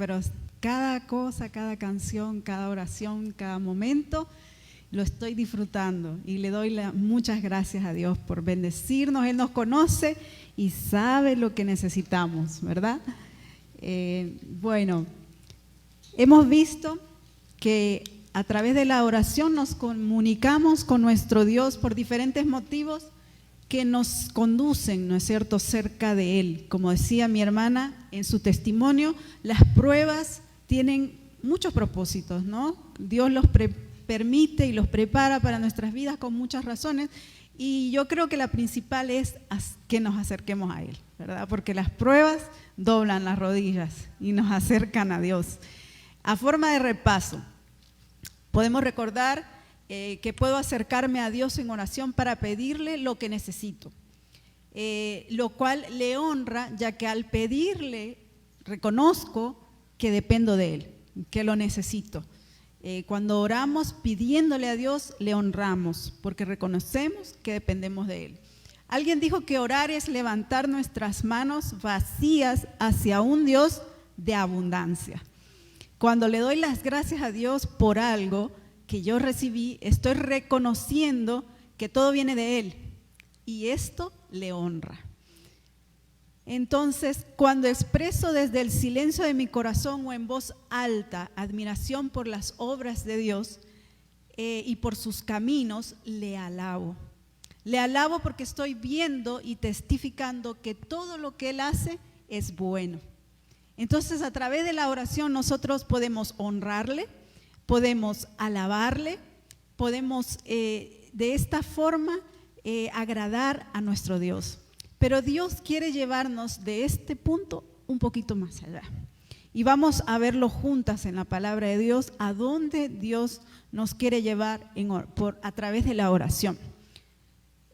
pero cada cosa, cada canción, cada oración, cada momento, lo estoy disfrutando y le doy muchas gracias a Dios por bendecirnos. Él nos conoce y sabe lo que necesitamos, ¿verdad? Bueno, hemos visto que a través de la oración nos comunicamos con nuestro Dios por diferentes motivos que nos conducen, ¿no es cierto?, cerca de Él. Como decía mi hermana en su testimonio, las pruebas tienen muchos propósitos, ¿no? Dios los permite y los prepara para nuestras vidas con muchas razones, y yo creo que la principal es que nos acerquemos a Él, ¿verdad? Porque las pruebas doblan las rodillas y nos acercan a Dios. A forma de repaso, podemos recordar que puedo acercarme a Dios en oración para pedirle lo que necesito, lo cual le honra, ya que al pedirle reconozco que dependo de Él, que lo necesito. Cuando oramos pidiéndole a Dios, le honramos, porque reconocemos que dependemos de Él. Alguien dijo que orar es levantar nuestras manos vacías hacia un Dios de abundancia. Cuando le doy las gracias a Dios por algo que yo recibí, estoy reconociendo que todo viene de Él, y esto le honra. Entonces, cuando expreso desde el silencio de mi corazón o en voz alta admiración por las obras de Dios y por sus caminos, le alabo. Le alabo porque estoy viendo y testificando que todo lo que Él hace es bueno. Entonces, a través de la oración nosotros podemos honrarle, podemos alabarle, podemos de esta forma agradar a nuestro Dios. Pero Dios quiere llevarnos de este punto un poquito más allá. Y vamos a verlo juntas en la palabra de Dios, a dónde Dios nos quiere llevar a través de la oración.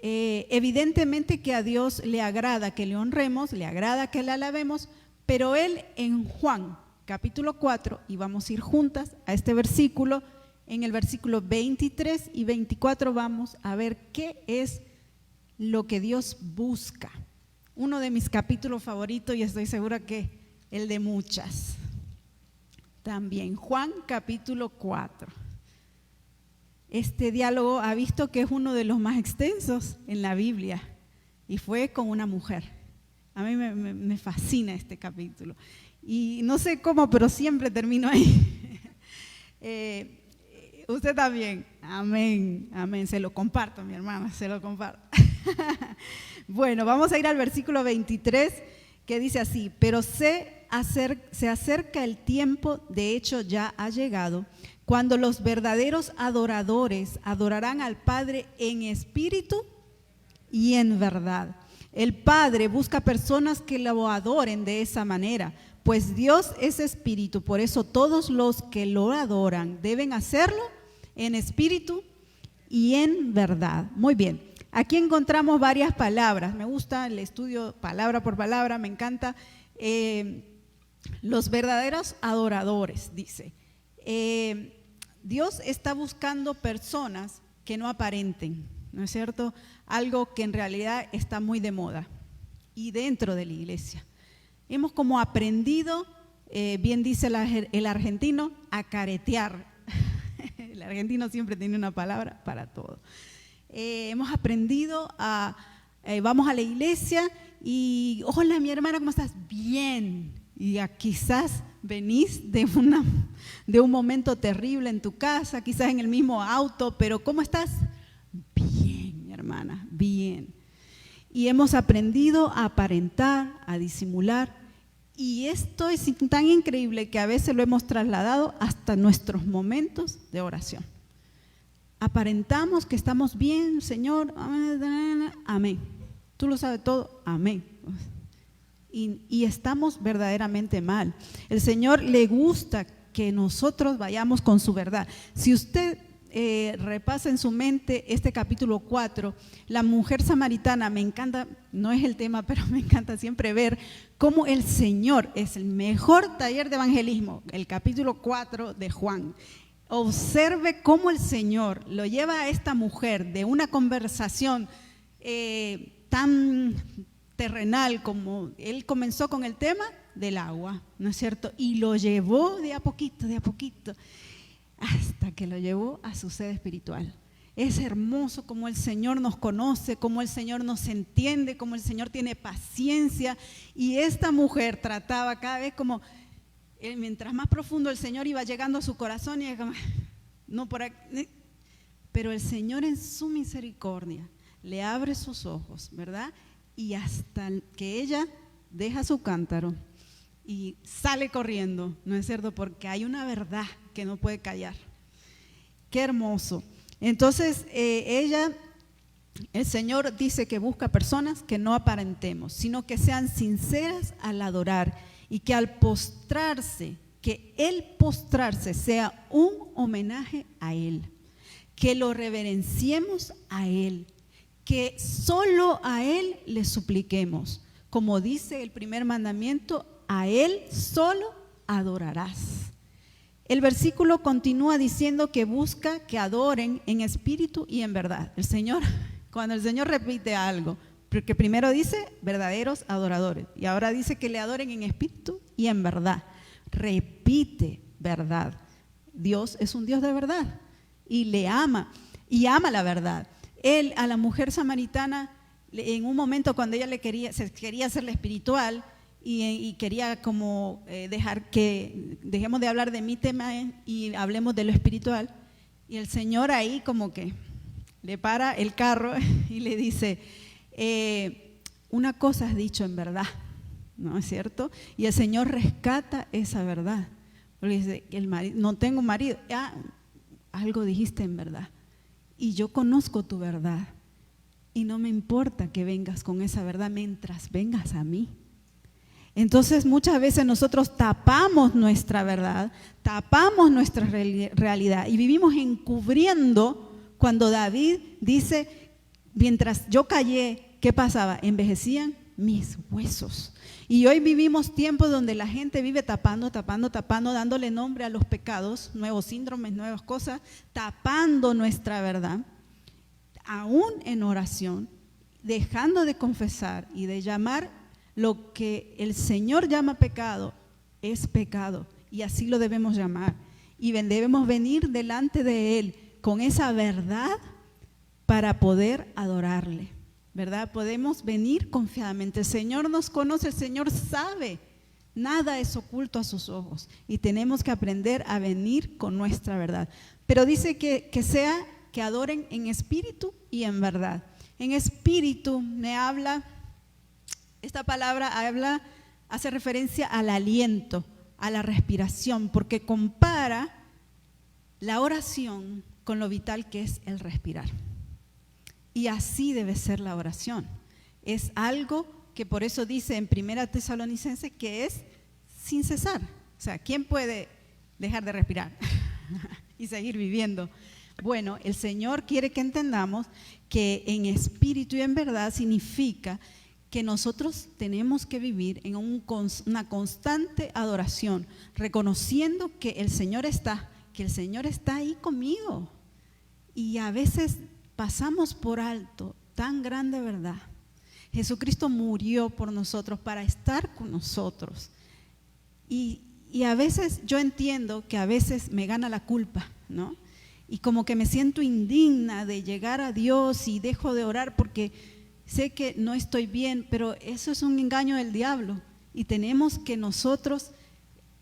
Evidentemente que a Dios le agrada que le honremos, le agrada que le alabemos, pero Él en Juan capítulo 4, y vamos a ir juntas a este versículo, en el versículo 23 y 24 vamos a ver qué es lo que Dios busca. Uno de mis capítulos favoritos, y estoy segura que el de muchas. También Juan capítulo 4. Este diálogo ha visto que es uno de los más extensos en la Biblia, y fue con una mujer. A mí me fascina este capítulo, y no sé cómo, pero siempre termino ahí. Usted también. Amén, amén. Se lo comparto, mi hermana, se lo comparto. Bueno, vamos a ir al versículo 23, que dice así: pero se acerca el tiempo, de hecho ya ha llegado, cuando los verdaderos adoradores adorarán al Padre en espíritu y en verdad. El Padre busca personas que lo adoren de esa manera, pues Dios es espíritu. Por eso todos los que lo adoran deben hacerlo en espíritu y en verdad. Muy bien, aquí encontramos varias palabras. Me gusta el estudio palabra por palabra, me encanta. Los verdaderos adoradores, dice. Dios está buscando personas que no aparenten, ¿no es cierto? Algo que en realidad está muy de moda y dentro de la iglesia. Hemos como aprendido, bien dice el argentino, a caretear. El argentino siempre tiene una palabra para todo. Hemos aprendido vamos a la iglesia y hola mi hermana, ¿cómo estás? Bien. Y quizás venís de un momento terrible en tu casa, quizás en el mismo auto, pero ¿cómo estás? Bien, mi hermana, bien. Y hemos aprendido a aparentar, a disimular, y esto es tan increíble que a veces lo hemos trasladado hasta nuestros momentos de oración. Aparentamos que estamos bien, Señor, amén. Tú lo sabes todo, amén. Y estamos verdaderamente mal. El Señor le gusta que nosotros vayamos con su verdad. Si usted repasa en su mente este capítulo 4, la mujer samaritana, me encanta, no es el tema, pero me encanta siempre ver cómo el Señor es el mejor taller de evangelismo, el capítulo 4 de Juan. Observe cómo el Señor lo lleva a esta mujer de una conversación tan terrenal como él comenzó con el tema, del agua, ¿no es cierto? Y lo llevó de a poquito, hasta que lo llevó a su sede espiritual. Es hermoso cómo el Señor nos conoce, cómo el Señor nos entiende, cómo el Señor tiene paciencia. Y esta mujer trataba cada vez como, mientras más profundo el Señor iba llegando a su corazón, y como, no por aquí, pero el Señor en su misericordia le abre sus ojos, ¿verdad? Y hasta que ella deja su cántaro y sale corriendo, ¿no es cierto? Porque hay una verdad que no puede callar. Qué hermoso. Entonces, el Señor dice que busca personas que no aparentemos, sino que sean sinceras al adorar y que al postrarse, que el postrarse sea un homenaje a Él, que lo reverenciemos a Él, que solo a Él le supliquemos. Como dice el primer mandamiento, a Él solo adorarás. El versículo continúa diciendo que busca que adoren en espíritu y en verdad. Cuando el Señor repite algo, porque primero dice verdaderos adoradores y ahora dice que le adoren en espíritu y en verdad. Repite verdad. Dios es un Dios de verdad y le ama y ama la verdad. Él a la mujer samaritana, en un momento cuando ella se quería hacerle espiritual, y quería como dejar que dejemos de hablar de mi tema y hablemos de lo espiritual, y el Señor ahí como que le para el carro y le dice, una cosa has dicho en verdad, ¿no es cierto? Y el Señor rescata esa verdad, porque dice, no tengo marido, algo dijiste en verdad, y yo conozco tu verdad, y no me importa que vengas con esa verdad mientras vengas a mí. Entonces muchas veces nosotros tapamos nuestra verdad, tapamos nuestra realidad y vivimos encubriendo. Cuando David dice, mientras yo callé, ¿qué pasaba? Envejecían mis huesos. Y hoy vivimos tiempos donde la gente vive tapando, dándole nombre a los pecados, nuevos síndromes, nuevas cosas, tapando nuestra verdad, aún en oración, dejando de confesar y de llamar. Lo que el Señor llama pecado es pecado y así lo debemos llamar, y debemos venir delante de Él con esa verdad para poder adorarle, ¿verdad? Podemos venir confiadamente. El Señor nos conoce, el Señor sabe, nada es oculto a sus ojos y tenemos que aprender a venir con nuestra verdad. Pero dice que adoren en espíritu y en verdad. En espíritu esta palabra hace referencia al aliento, a la respiración, porque compara la oración con lo vital que es el respirar. Y así debe ser la oración. Es algo que por eso dice en 1 Tesalonicenses que es sin cesar. O sea, ¿quién puede dejar de respirar y seguir viviendo? Bueno, el Señor quiere que entendamos que en espíritu y en verdad significa que nosotros tenemos que vivir en una constante adoración, reconociendo que el Señor está ahí conmigo. Y a veces pasamos por alto tan grande verdad. Jesucristo murió por nosotros para estar con nosotros. Y a veces yo entiendo que a veces me gana la culpa, ¿no? Y como que me siento indigna de llegar a Dios y dejo de orar porque sé que no estoy bien, pero eso es un engaño del diablo y tenemos que nosotros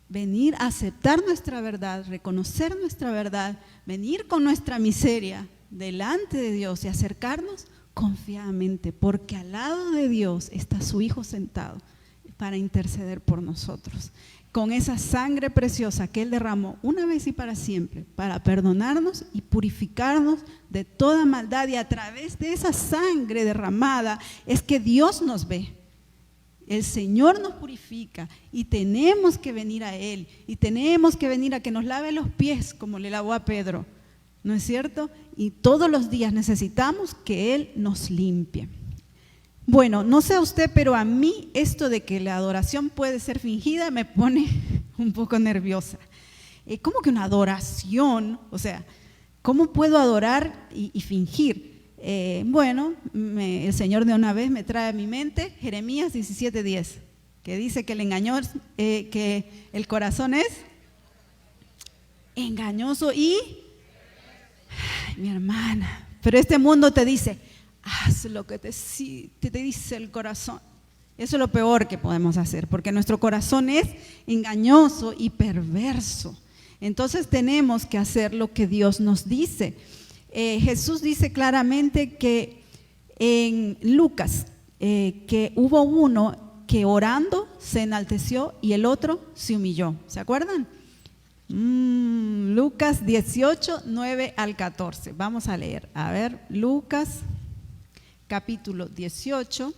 venir a aceptar nuestra verdad, reconocer nuestra verdad, venir con nuestra miseria delante de Dios y acercarnos confiadamente, porque al lado de Dios está su Hijo sentado para interceder por nosotros, con esa sangre preciosa que Él derramó una vez y para siempre, para perdonarnos y purificarnos de toda maldad. Y a través de esa sangre derramada es que Dios nos ve. El Señor nos purifica y tenemos que venir a Él, y tenemos que venir a que nos lave los pies como le lavó a Pedro, ¿no es cierto? Y todos los días necesitamos que Él nos limpie. Bueno, no sé a usted, pero a mí esto de que la adoración puede ser fingida me pone un poco nerviosa. ¿Cómo que una adoración? O sea, ¿cómo puedo adorar y fingir? El Señor de una vez me trae a mi mente Jeremías 17:10. que dice que que el corazón es engañoso y, ay, mi hermana, pero este mundo te dice, haz lo que te dice el corazón. Eso es lo peor que podemos hacer, porque nuestro corazón es engañoso y perverso. Entonces tenemos que hacer lo que Dios nos dice. Jesús dice claramente que en Lucas, que hubo uno que orando se enalteció y el otro se humilló. ¿Se acuerdan? Lucas 18, 9 al 14. Vamos a leer. A ver, Lucas capítulo 18,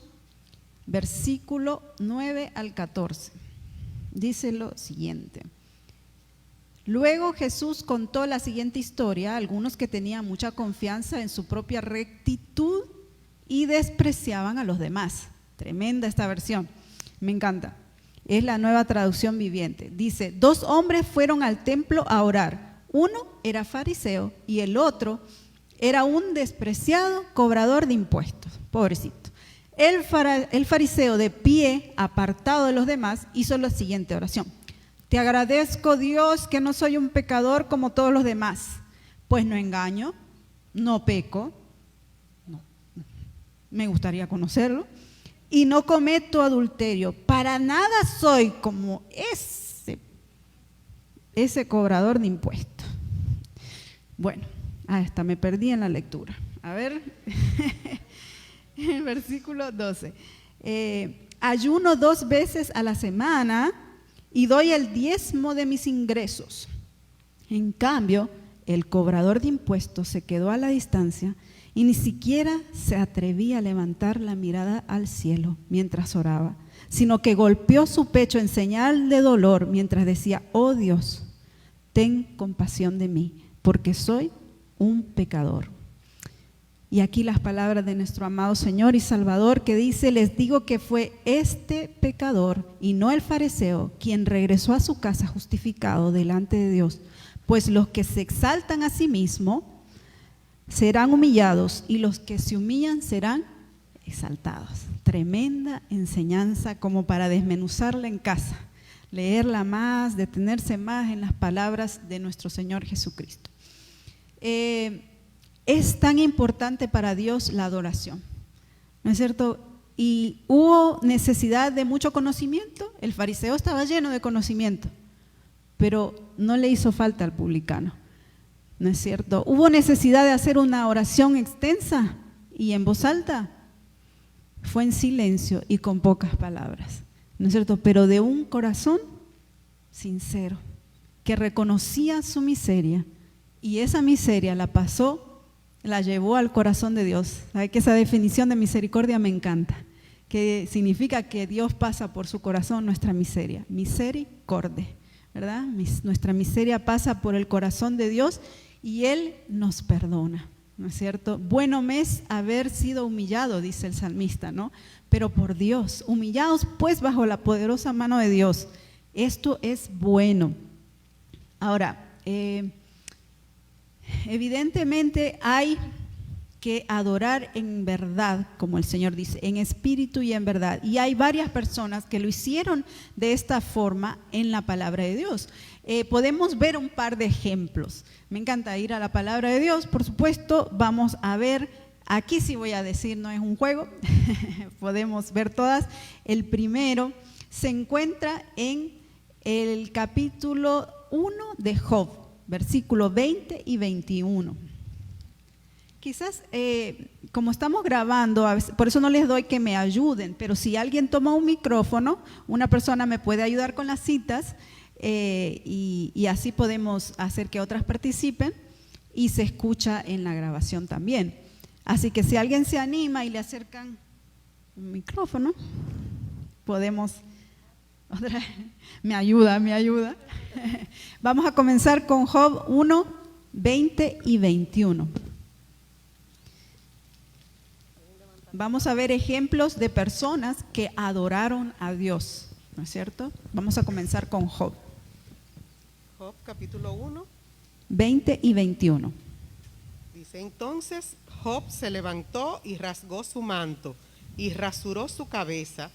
versículo 9 al 14. Dice lo siguiente. Luego Jesús contó la siguiente historia a algunos que tenían mucha confianza en su propia rectitud y despreciaban a los demás. Tremenda esta versión, me encanta. Es la Nueva Traducción Viviente. Dice, 2 hombres fueron al templo a orar. Uno era fariseo y el otro era un despreciado cobrador de impuestos. Pobrecito. El fariseo, de pie, apartado de los demás, hizo la siguiente oración. Te agradezco, Dios, que no soy un pecador como todos los demás, pues no engaño, no peco, no, me gustaría conocerlo, y no cometo adulterio. Para nada soy como ese cobrador de impuestos. Bueno, hasta me perdí en la lectura. A ver, el versículo 12. Ayuno 2 veces a la semana y doy el diezmo de mis ingresos. En cambio, el cobrador de impuestos se quedó a la distancia y ni siquiera se atrevía a levantar la mirada al cielo mientras oraba, sino que golpeó su pecho en señal de dolor mientras decía, oh Dios, ten compasión de mí, porque soy un pecador. Y aquí las palabras de nuestro amado Señor y Salvador que dice, les digo que fue este pecador y no el fariseo quien regresó a su casa justificado delante de Dios, pues los que se exaltan a sí mismos serán humillados y los que se humillan serán exaltados. Tremenda enseñanza como para desmenuzarla en casa, leerla más, detenerse más en las palabras de nuestro Señor Jesucristo. Es tan importante para Dios la adoración, ¿no es cierto? Y hubo necesidad de mucho conocimiento. El fariseo estaba lleno de conocimiento, pero no le hizo falta al publicano, ¿no es cierto? Hubo necesidad de hacer una oración extensa y en voz alta. Fue en silencio y con pocas palabras, ¿no es cierto? Pero de un corazón sincero, que reconocía su miseria y esa miseria la llevó al corazón de Dios. ¿Sabe que esa definición de misericordia me encanta? Que significa que Dios pasa por su corazón nuestra miseria. Misericordia, ¿verdad? Nuestra miseria pasa por el corazón de Dios y Él nos perdona, ¿no es cierto? Bueno me es haber sido humillado, dice el salmista, ¿no? Pero por Dios, humillados pues bajo la poderosa mano de Dios. Esto es bueno. Ahora, evidentemente hay que adorar en verdad, como el Señor dice, en espíritu y en verdad. Y hay varias personas que lo hicieron de esta forma en la palabra de Dios. Podemos ver un par de ejemplos. Me encanta ir a la palabra de Dios, por supuesto. Vamos a ver, aquí sí voy a decir, no es un juego, podemos ver todas. El primero se encuentra en el capítulo 1 de Job, versículos 20 y 21. Quizás, como estamos grabando, a veces, por eso no les doy que me ayuden, pero si alguien toma un micrófono, una persona me puede ayudar con las citas y así podemos hacer que otras participen y se escucha en la grabación también. Así que si alguien se anima y le acercan un micrófono, podemos... Me ayuda. Vamos a comenzar con Job 1, 20 y 21. Vamos a ver ejemplos de personas que adoraron a Dios, ¿no es cierto? Vamos a comenzar con Job. Job capítulo 1. 20 y 21. Dice, entonces Job se levantó y rasgó su manto y rasuró su cabeza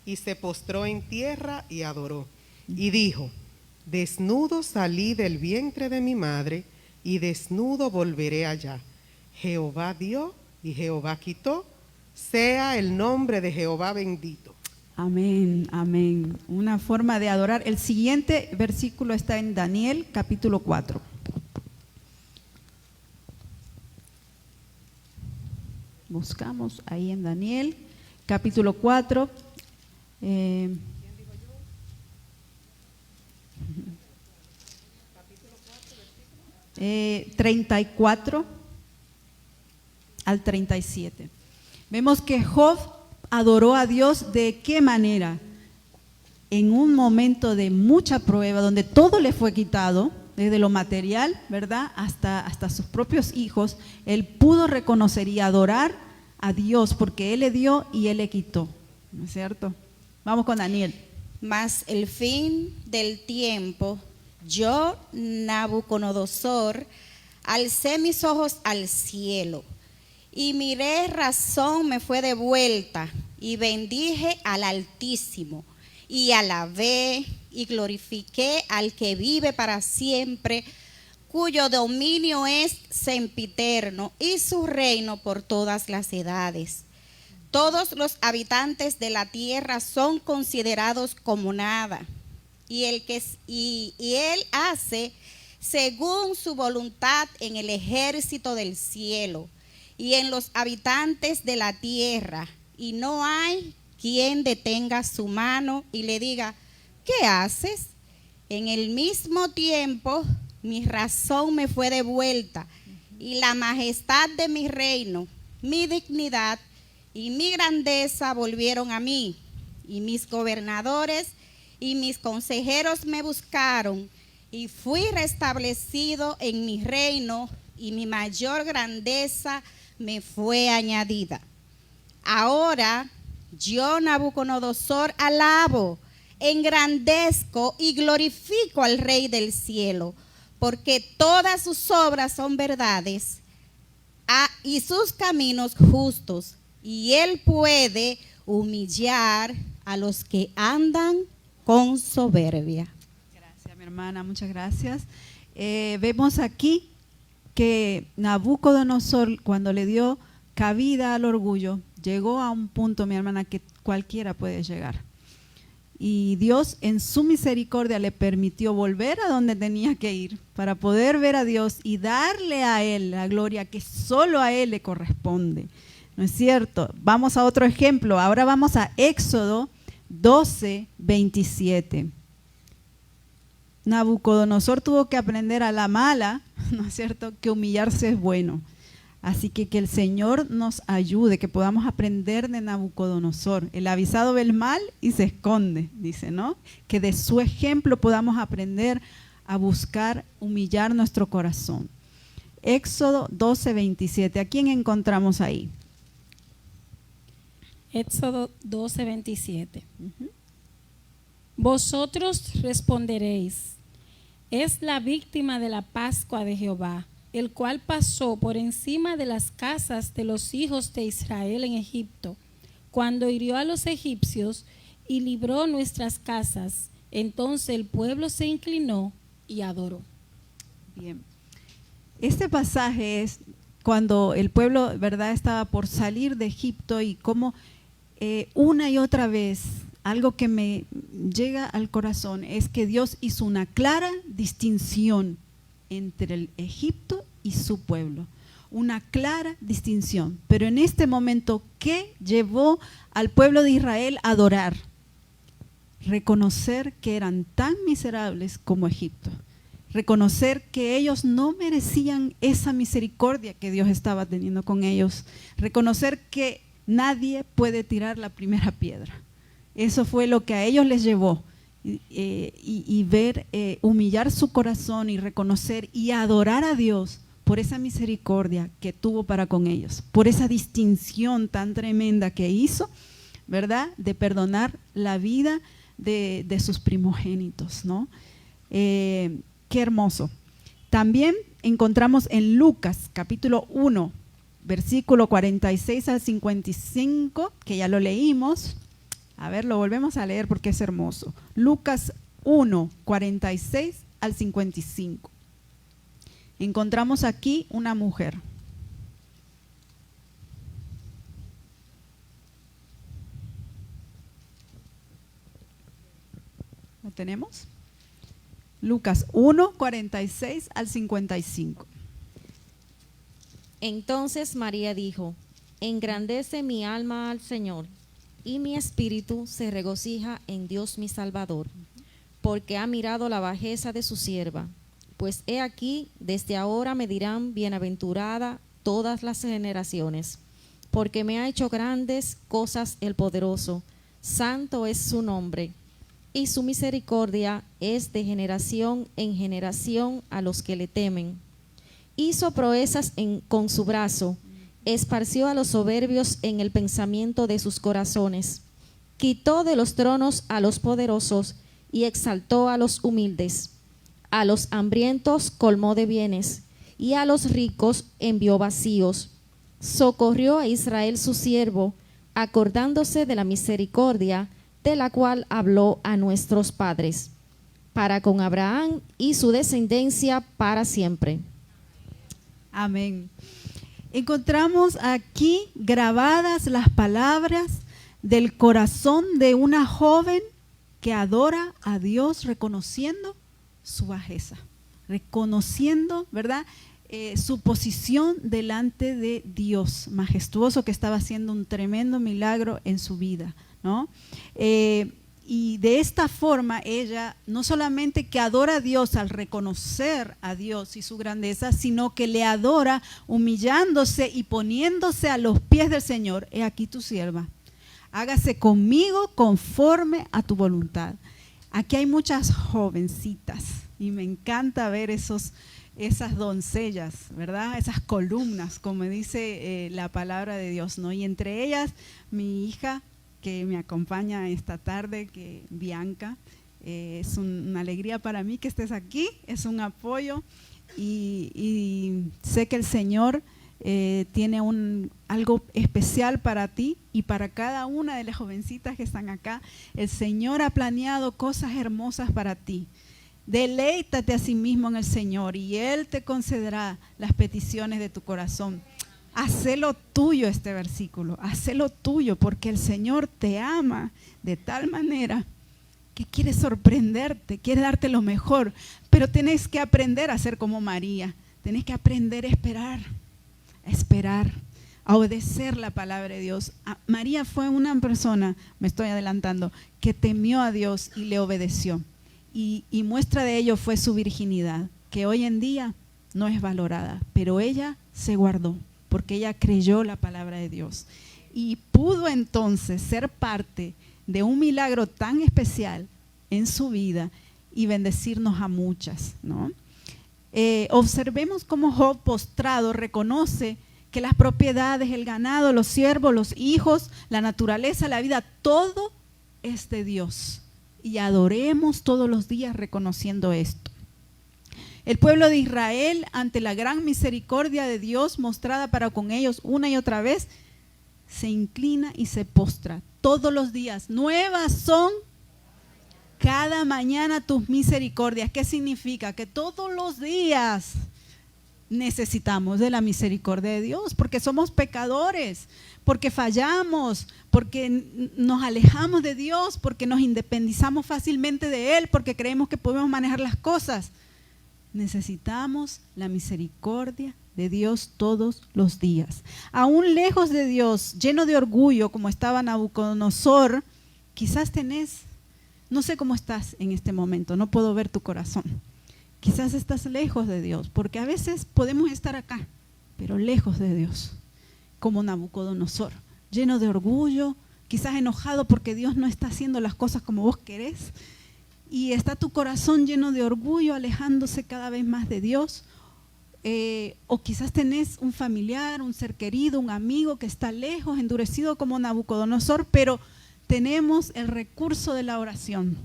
y se postró en tierra y adoró. Y dijo: desnudo salí del vientre de mi madre, y desnudo volveré allá. Jehová dio y Jehová quitó, sea el nombre de Jehová bendito. Amén, amén. Una forma de adorar. El siguiente versículo está en Daniel, capítulo 4. Buscamos ahí en Daniel, capítulo 4. 34 al 37. Vemos que Job adoró a Dios. ¿De qué manera? En un momento de mucha prueba, donde todo le fue quitado, desde lo material, ¿verdad?, hasta sus propios hijos. Él pudo reconocer y adorar a Dios, porque Él le dio y Él le quitó, ¿no es cierto? Vamos con Daniel. Mas el fin del tiempo, yo, Nabucodonosor, alcé mis ojos al cielo, y miré, razón me fue devuelta, y bendije al Altísimo, y alabé y glorifiqué al que vive para siempre, cuyo dominio es sempiterno, y su reino por todas las edades. Todos los habitantes de la tierra son considerados como nada, y él hace según su voluntad en el ejército del cielo y en los habitantes de la tierra, y no hay quien detenga su mano y le diga: ¿qué haces? En el mismo tiempo mi razón me fue devuelta, y la majestad de mi reino, mi dignidad y mi grandeza volvieron a mí, y mis gobernadores y mis consejeros me buscaron, y fui restablecido en mi reino, y mi mayor grandeza me fue añadida. Ahora yo, Nabucodonosor, alabo, engrandezco y glorifico al Rey del cielo, porque todas sus obras son verdades y sus caminos justos, y él puede humillar a los que andan con soberbia. Gracias, mi hermana, muchas gracias. Vemos aquí que Nabucodonosor, cuando le dio cabida al orgullo, llegó a un punto, mi hermana, que cualquiera puede llegar. Y Dios en su misericordia le permitió volver a donde tenía que ir para poder ver a Dios y darle a Él la gloria que solo a Él le corresponde. ¿No es cierto? Vamos a otro ejemplo. Ahora vamos a Éxodo 12, 27. Nabucodonosor tuvo que aprender a la mala, ¿no es cierto?, que humillarse es bueno. Así que el Señor nos ayude, que podamos aprender de Nabucodonosor. El avisado ve el mal y se esconde, dice, ¿no? Que de su ejemplo podamos aprender a buscar humillar nuestro corazón. Éxodo 12, 27. ¿A quién encontramos ahí? Éxodo 12, 27. Vosotros responderéis: es la víctima de la Pascua de Jehová, el cual pasó por encima de las casas de los hijos de Israel en Egipto, cuando hirió a los egipcios y libró nuestras casas. Entonces el pueblo se inclinó y adoró. Bien. Este pasaje es cuando el pueblo, ¿verdad?, estaba por salir de Egipto, y cómo una y otra vez algo que me llega al corazón es que Dios hizo una clara distinción entre el Egipto y su pueblo, una clara distinción. Pero en este momento, ¿qué llevó al pueblo de Israel a adorar? Reconocer que eran tan miserables como Egipto, reconocer que ellos no merecían esa misericordia que Dios estaba teniendo con ellos, reconocer que nadie puede tirar la primera piedra. Eso fue lo que a ellos les llevó. Y ver, humillar su corazón y reconocer y adorar a Dios por esa misericordia que tuvo para con ellos, por esa distinción tan tremenda que hizo, ¿verdad?, de perdonar la vida de sus primogénitos, ¿no? Qué hermoso. También encontramos en Lucas capítulo 1, versículo 46 al 55, que ya lo leímos. A ver, lo volvemos a leer porque es hermoso. Lucas 1, 46 al 55. Encontramos aquí una mujer. ¿Lo tenemos? Lucas 1, 46 al 55. Entonces María dijo: engrandece mi alma al Señor, y mi espíritu se regocija en Dios mi Salvador, porque ha mirado la bajeza de su sierva. Pues he aquí, desde ahora me dirán bienaventurada todas las generaciones, porque me ha hecho grandes cosas el poderoso, santo es su nombre, y su misericordia es de generación en generación a los que le temen. Hizo proezas con su brazo, esparció a los soberbios en el pensamiento de sus corazones, quitó de los tronos a los poderosos y exaltó a los humildes. A los hambrientos colmó de bienes, y a los ricos envió vacíos. Socorrió a Israel su siervo, acordándose de la misericordia de la cual habló a nuestros padres, para con Abraham y su descendencia para siempre. Amén. Encontramos aquí grabadas las palabras del corazón de una joven que adora a Dios reconociendo su bajeza, reconociendo, ¿verdad?, su posición delante de Dios majestuoso, que estaba haciendo un tremendo milagro en su vida, ¿no? Y de esta forma ella no solamente que adora a Dios al reconocer a Dios y su grandeza, sino que le adora humillándose y poniéndose a los pies del Señor. He aquí tu sierva, hágase conmigo conforme a tu voluntad. Aquí hay muchas jovencitas y me encanta ver esas doncellas, ¿verdad? Esas columnas, como dice la palabra de Dios, ¿no? Y entre ellas mi hija que me acompaña esta tarde, que Bianca, es una alegría para mí que estés aquí, es un apoyo y sé que el Señor tiene algo especial para ti y para cada una de las jovencitas que están acá. El Señor ha planeado cosas hermosas para ti. Deleítate a sí mismo en el Señor y Él te concederá las peticiones de tu corazón. Hacelo tuyo este versículo, hacelo tuyo, porque el Señor te ama de tal manera que quiere sorprenderte, quiere darte lo mejor, pero tienes que aprender a ser como María, tienes que aprender a esperar, a obedecer la palabra de Dios. María fue una persona, me estoy adelantando, que temió a Dios y le obedeció, y muestra de ello fue su virginidad, que hoy en día no es valorada, pero ella se guardó, porque ella creyó la palabra de Dios y pudo entonces ser parte de un milagro tan especial en su vida y bendecirnos a muchas, ¿no? Observemos cómo Job, postrado, reconoce que las propiedades, el ganado, los siervos, los hijos, la naturaleza, la vida, todo es de Dios, y adoremos todos los días reconociendo esto. El pueblo de Israel, ante la gran misericordia de Dios mostrada para con ellos una y otra vez, se inclina y se postra todos los días. Nuevas son cada mañana tus misericordias. ¿Qué significa? Que todos los días necesitamos de la misericordia de Dios, porque somos pecadores, porque fallamos, porque nos alejamos de Dios, porque nos independizamos fácilmente de Él, porque creemos que podemos manejar las cosas. Necesitamos la misericordia de Dios todos los días. Aún lejos de Dios, lleno de orgullo, como estaba Nabucodonosor, quizás no sé cómo estás en este momento, no puedo ver tu corazón. Quizás estás lejos de Dios, porque a veces podemos estar acá, pero lejos de Dios, como Nabucodonosor, lleno de orgullo, quizás enojado porque Dios no está haciendo las cosas como vos querés, y está tu corazón lleno de orgullo, alejándose cada vez más de Dios, o quizás tenés un familiar, un ser querido, un amigo que está lejos, endurecido como Nabucodonosor, pero tenemos el recurso de la oración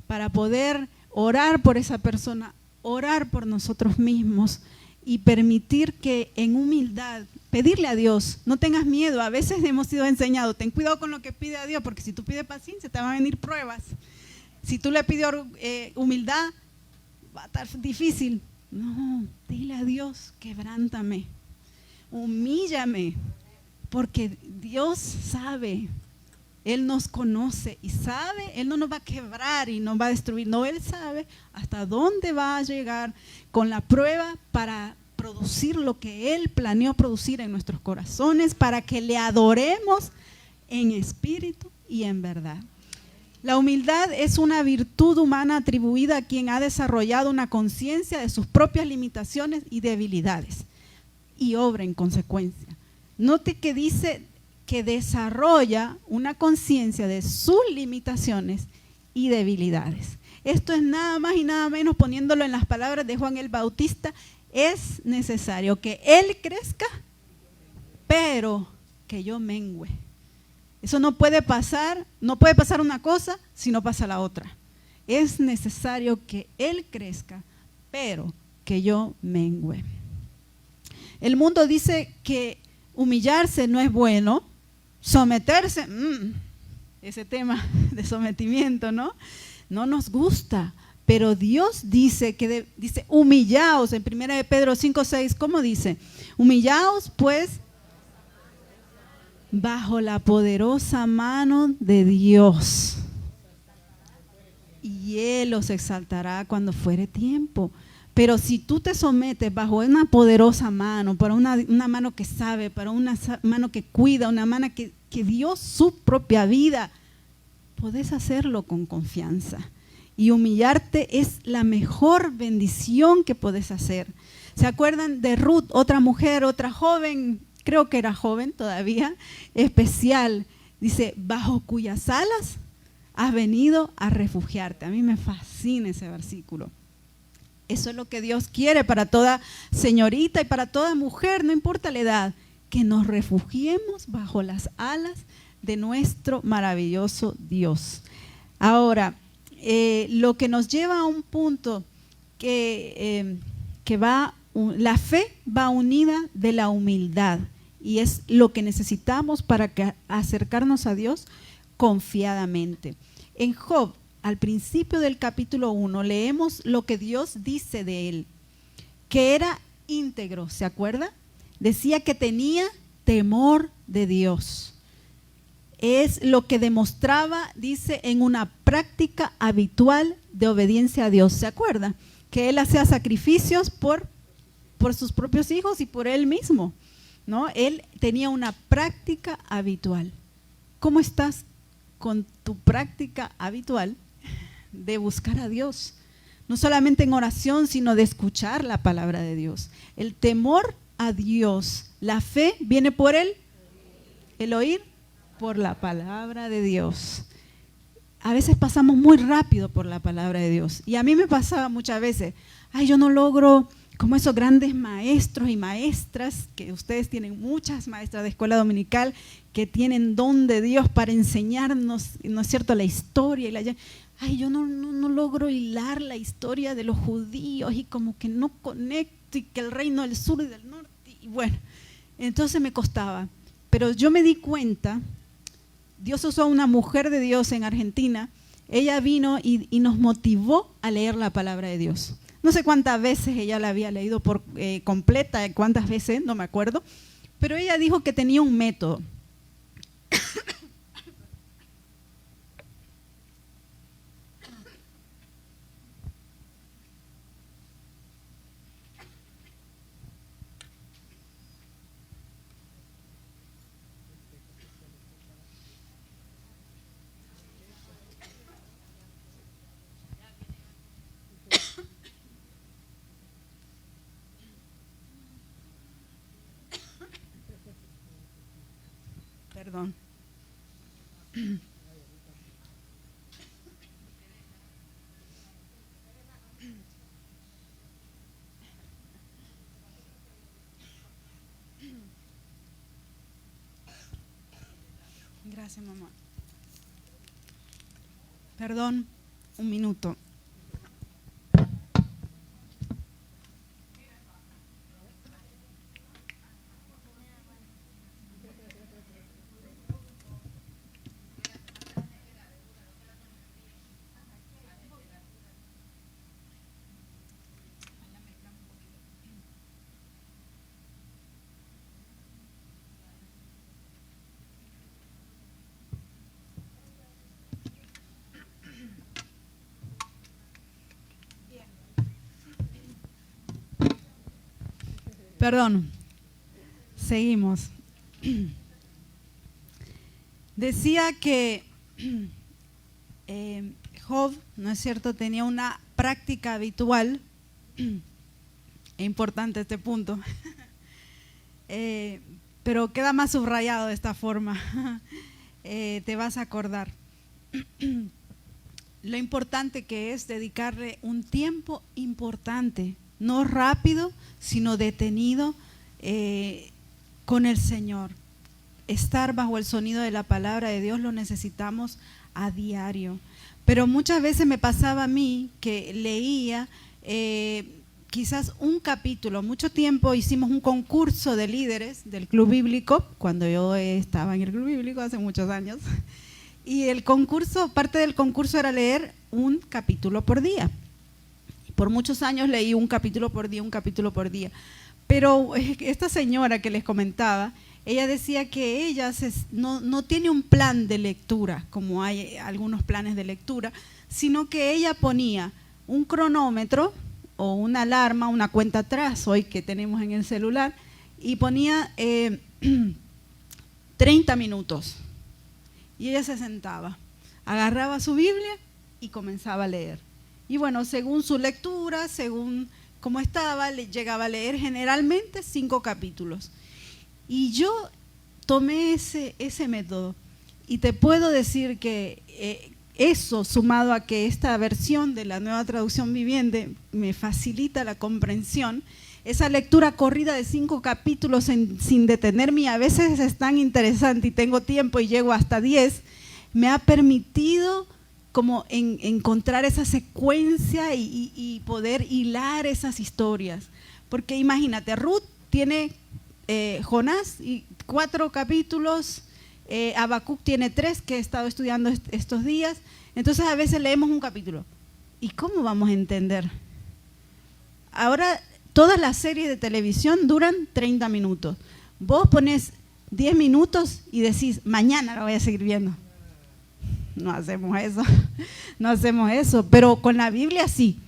para poder orar por esa persona, orar por nosotros mismos y permitir que en humildad, pedirle a Dios, no tengas miedo. A veces hemos sido enseñados, ten cuidado con lo que pide a Dios, porque si tú pides paciencia te van a venir pruebas. Si tú le pides humildad, va a estar difícil. No, dile a Dios, quebrántame, humíllame, porque Dios sabe, Él nos conoce y sabe, Él no nos va a quebrar y nos va a destruir. No, Él sabe hasta dónde va a llegar con la prueba para producir lo que Él planeó producir en nuestros corazones, para que le adoremos en espíritu y en verdad. La humildad es una virtud humana atribuida a quien ha desarrollado una conciencia de sus propias limitaciones y debilidades y obra en consecuencia. Note que dice que desarrolla una conciencia de sus limitaciones y debilidades. Esto es nada más y nada menos, poniéndolo en las palabras de Juan el Bautista, es necesario que Él crezca, pero que yo mengüe. Eso no puede pasar una cosa si no pasa la otra. Es necesario que Él crezca, pero que yo mengüe. El mundo dice que humillarse no es bueno, someterse, ese tema de sometimiento, ¿no? No nos gusta, pero Dios dice dice humillaos en 1 de Pedro 5:6, ¿cómo dice? Humillaos pues bajo la poderosa mano de Dios, y Él os exaltará cuando fuere tiempo. Pero si tú te sometes bajo una poderosa mano, para una mano que sabe, para una mano que cuida, una mano que dio su propia vida, podés hacerlo con confianza. Y humillarte es la mejor bendición que podés hacer. ¿Se acuerdan de Ruth, otra mujer, otra joven? Creo que era joven todavía, especial. Dice, bajo cuyas alas has venido a refugiarte. A mí me fascina ese versículo. Eso es lo que Dios quiere para toda señorita y para toda mujer, no importa la edad, que nos refugiemos bajo las alas de nuestro maravilloso Dios. Ahora, lo que nos lleva a un punto que la fe va unida de la humildad, y es lo que necesitamos para acercarnos a Dios confiadamente. En Job, al principio del capítulo 1, leemos lo que Dios dice de él, que era íntegro, ¿se acuerda? Decía que tenía temor de Dios. Es lo que demostraba, dice, en una práctica habitual de obediencia a Dios. ¿Se acuerda? Que él hacía sacrificios por sus propios hijos y por él mismo, ¿no? Él tenía una práctica habitual. ¿Cómo estás con tu práctica habitual de buscar a Dios? No solamente en oración, sino de escuchar la palabra de Dios. El temor a Dios, la fe viene por el oír por la palabra de Dios. A veces pasamos muy rápido por la palabra de Dios, y a mí me pasaba muchas veces, yo no logro, como esos grandes maestros y maestras, que ustedes tienen muchas maestras de escuela dominical que tienen don de Dios para enseñarnos, ¿no es cierto?, la historia y yo no logro hilar la historia de los judíos, y como que no conecto, y que el reino del sur y del norte, y bueno, entonces me costaba. Pero yo me di cuenta, Dios usó a una mujer de Dios en Argentina, ella vino y nos motivó a leer la palabra de Dios. No sé cuántas veces ella la había leído por completa, cuántas veces, no me acuerdo, pero ella dijo que tenía un método. Perdón. Gracias, mamá. Perdón, un minuto. Perdón, seguimos. Decía que Job, ¿no es cierto?, tenía una práctica habitual. Es importante este punto, pero queda más subrayado de esta forma. Te vas a acordar lo importante que es dedicarle un tiempo importante, no rápido, sino detenido, con el Señor. Estar bajo el sonido de la palabra de Dios lo necesitamos a diario. Pero muchas veces me pasaba a mí que leía quizás un capítulo. Mucho tiempo hicimos un concurso de líderes del Club Bíblico, cuando yo estaba en el Club Bíblico hace muchos años. Y el concurso, parte del concurso era leer un capítulo por día. Por muchos años leí un capítulo por día. Pero esta señora que les comentaba, ella decía que ella no tiene un plan de lectura, como hay algunos planes de lectura, sino que ella ponía un cronómetro o una alarma, una cuenta atrás, hoy que tenemos en el celular, y ponía 30 minutos. Y ella se sentaba, agarraba su Biblia y comenzaba a leer. Y bueno, según su lectura, según cómo estaba, llegaba a leer generalmente 5 capítulos. Y yo tomé ese método y te puedo decir que eso, sumado a que esta versión de la Nueva Traducción Viviente me facilita la comprensión, esa lectura corrida de 5 capítulos sin detenerme, y a veces es tan interesante y tengo tiempo y llego hasta 10, me ha permitido como encontrar esa secuencia y poder hilar esas historias. Porque imagínate, Ruth tiene Jonás y 4 capítulos, Habacuc tiene 3 que he estado estudiando estos días. Entonces a veces leemos un capítulo. ¿Y cómo vamos a entender? Ahora todas las series de televisión duran 30 minutos. Vos pones 10 minutos y decís, mañana la voy a seguir viendo. No hacemos eso, pero con la Biblia sí.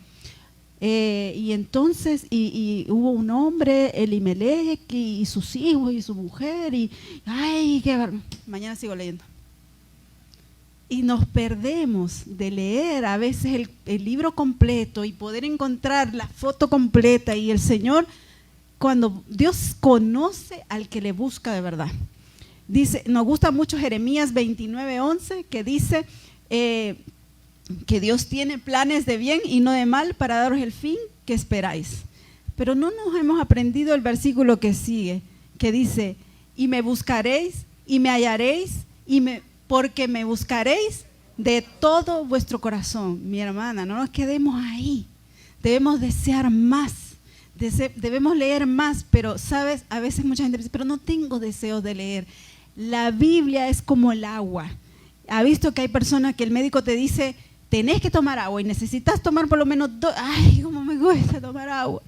Y entonces, y hubo un hombre, Elimelech, y sus hijos y su mujer, y ay, mañana sigo leyendo. Y nos perdemos de leer a veces el libro completo y poder encontrar la foto completa. Y el Señor, cuando Dios conoce al que le busca de verdad. Dice, nos gusta mucho Jeremías 29:11, que dice que Dios tiene planes de bien y no de mal para daros el fin que esperáis. Pero no nos hemos aprendido el versículo que sigue, que dice, y me buscaréis y me hallaréis porque me buscaréis de todo vuestro corazón. Mi hermana, no nos quedemos ahí, debemos desear más, debemos leer más, pero sabes, a veces mucha gente dice, pero no tengo deseos de leer. La Biblia es como el agua. ¿Ha visto que hay personas que el médico te dice, tenés que tomar agua y necesitas tomar por lo menos 2? Ay, cómo me cuesta tomar agua.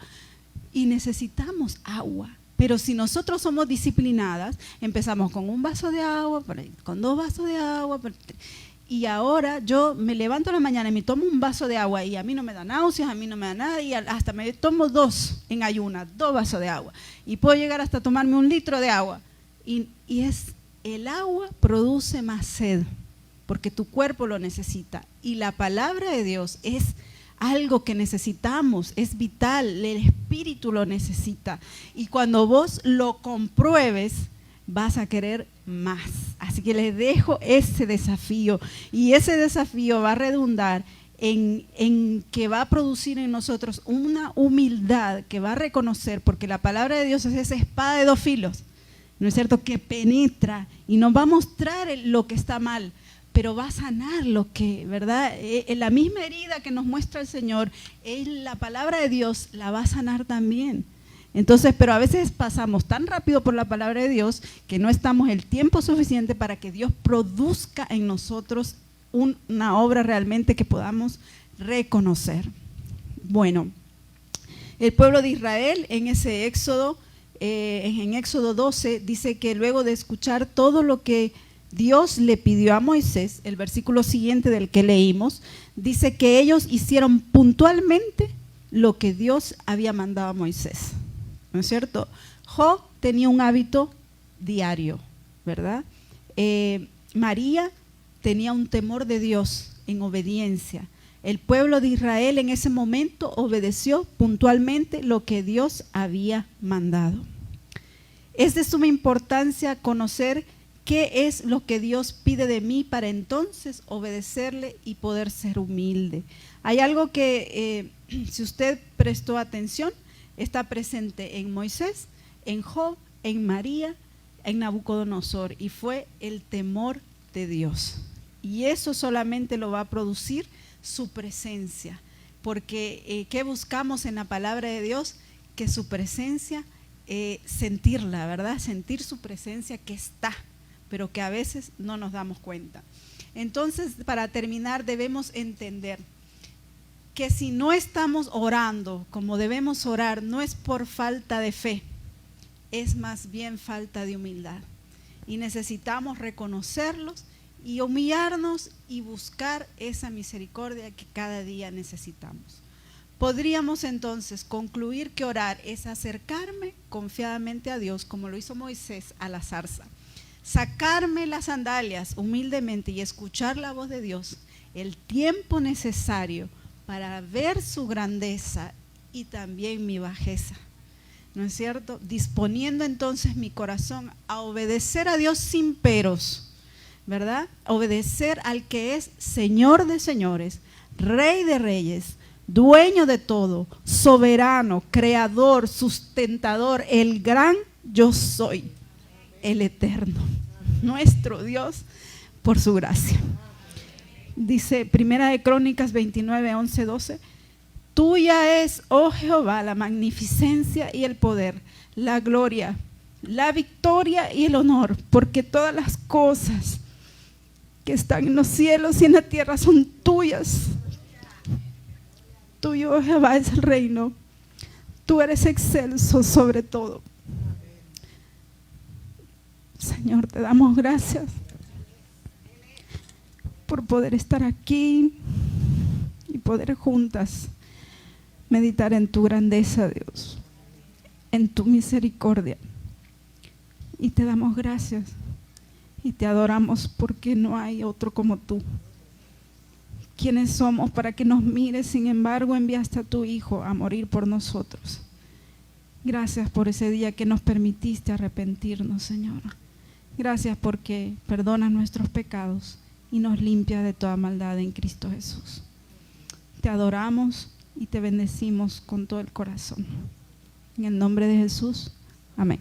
Y necesitamos agua. Pero si nosotros somos disciplinadas, empezamos con un vaso de agua, con 2 vasos de agua, y ahora yo me levanto en la mañana y me tomo un vaso de agua y a mí no me da náuseas, a mí no me da nada, y hasta me tomo 2 en ayuna, 2 vasos de agua. Y puedo llegar hasta tomarme 1 litro de agua. Y el agua produce más sed, porque tu cuerpo lo necesita. Y la palabra de Dios es algo que necesitamos, es vital, el espíritu lo necesita. Y cuando vos lo compruebes, vas a querer más. Así que les dejo ese desafío. Y ese desafío va a redundar en que va a producir en nosotros una humildad que va a reconocer, porque la palabra de Dios es esa espada de 2 filos, ¿no es cierto?, que penetra y nos va a mostrar lo que está mal, pero va a sanar lo que, ¿verdad? La misma herida que nos muestra el Señor, la palabra de Dios la va a sanar también. Entonces, pero a veces pasamos tan rápido por la palabra de Dios que no estamos el tiempo suficiente para que Dios produzca en nosotros una obra realmente que podamos reconocer. Bueno, el pueblo de Israel en ese Éxodo, en Éxodo 12, dice que luego de escuchar todo lo que Dios le pidió a Moisés, el versículo siguiente del que leímos, dice que ellos hicieron puntualmente lo que Dios había mandado a Moisés. ¿no es cierto? Job tenía un hábito diario, ¿verdad? María tenía un temor de Dios en obediencia. El pueblo de Israel en ese momento obedeció puntualmente lo que Dios había mandado. Es de suma importancia conocer qué es lo que Dios pide de mí para entonces obedecerle y poder ser humilde. Hay algo que, si usted prestó atención, está presente en Moisés, en Job, en María, en Nabucodonosor, y fue el temor de Dios. Y eso solamente lo va a producir su presencia, porque ¿qué buscamos en la palabra de Dios? Que su presencia, sentirla, ¿verdad? Sentir su presencia que está, pero que a veces no nos damos cuenta. Entonces, para terminar, debemos entender que si no estamos orando como debemos orar, no es por falta de fe, es más bien falta de humildad. Y necesitamos reconocerlos y humillarnos y buscar esa misericordia que cada día necesitamos. Podríamos entonces concluir que orar es acercarme confiadamente a Dios, como lo hizo Moisés a la zarza, sacarme las sandalias humildemente y escuchar la voz de Dios, el tiempo necesario para ver su grandeza y también mi bajeza, ¿no es cierto? Disponiendo entonces mi corazón a obedecer a Dios sin peros, ¿verdad? Obedecer al que es Señor de señores, Rey de reyes, dueño de todo, soberano, creador, sustentador, el gran yo soy, el eterno, nuestro Dios, por su gracia. Dice Primera de Crónicas 29, 11, 12, tuya es, oh Jehová, la magnificencia y el poder, la gloria, la victoria y el honor, porque todas las cosas que están en los cielos y en la tierra son tuyas. Tuyo, oh Jehová, es el reino. Tú eres excelso sobre todo. Señor, te damos gracias por poder estar aquí y poder juntas meditar en tu grandeza, Dios, en tu misericordia. Y te damos gracias y te adoramos porque no hay otro como tú. ¿Quiénes somos para que nos mires? Sin embargo, enviaste a tu Hijo a morir por nosotros. Gracias por ese día que nos permitiste arrepentirnos, Señor. Gracias porque perdonas nuestros pecados y nos limpia de toda maldad en Cristo Jesús. Te adoramos y te bendecimos con todo el corazón. En el nombre de Jesús, amén.